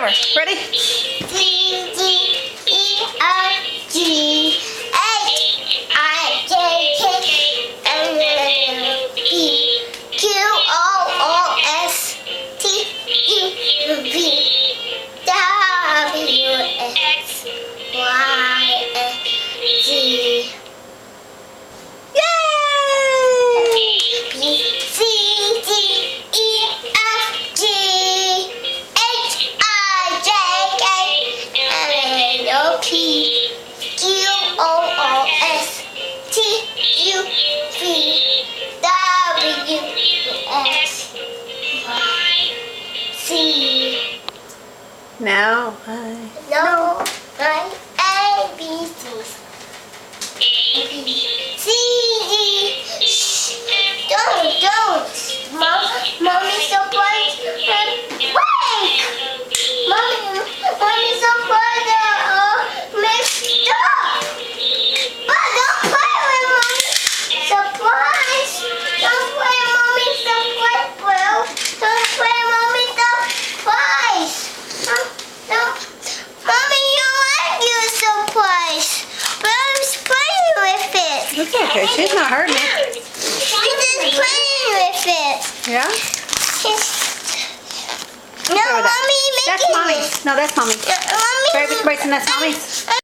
whatever. Ready? Now I know my ABCs. C, D. Shh. Don't. Mommy's so quiet. Wait. Mommy's so quiet. Messed up. But don't play with Mommy. Surprise. Don't play Mommy's surprise, bro. Don't play Mommy's surprise. No. Mommy, you like your surprise. But I'm playing with it. It's okay. She's not hurting it. She's just playing with it. Yeah? No, Mommy, That's making Mommy's. it. No, that's Mommy's. Mommy. Grayson, that's Mommy's.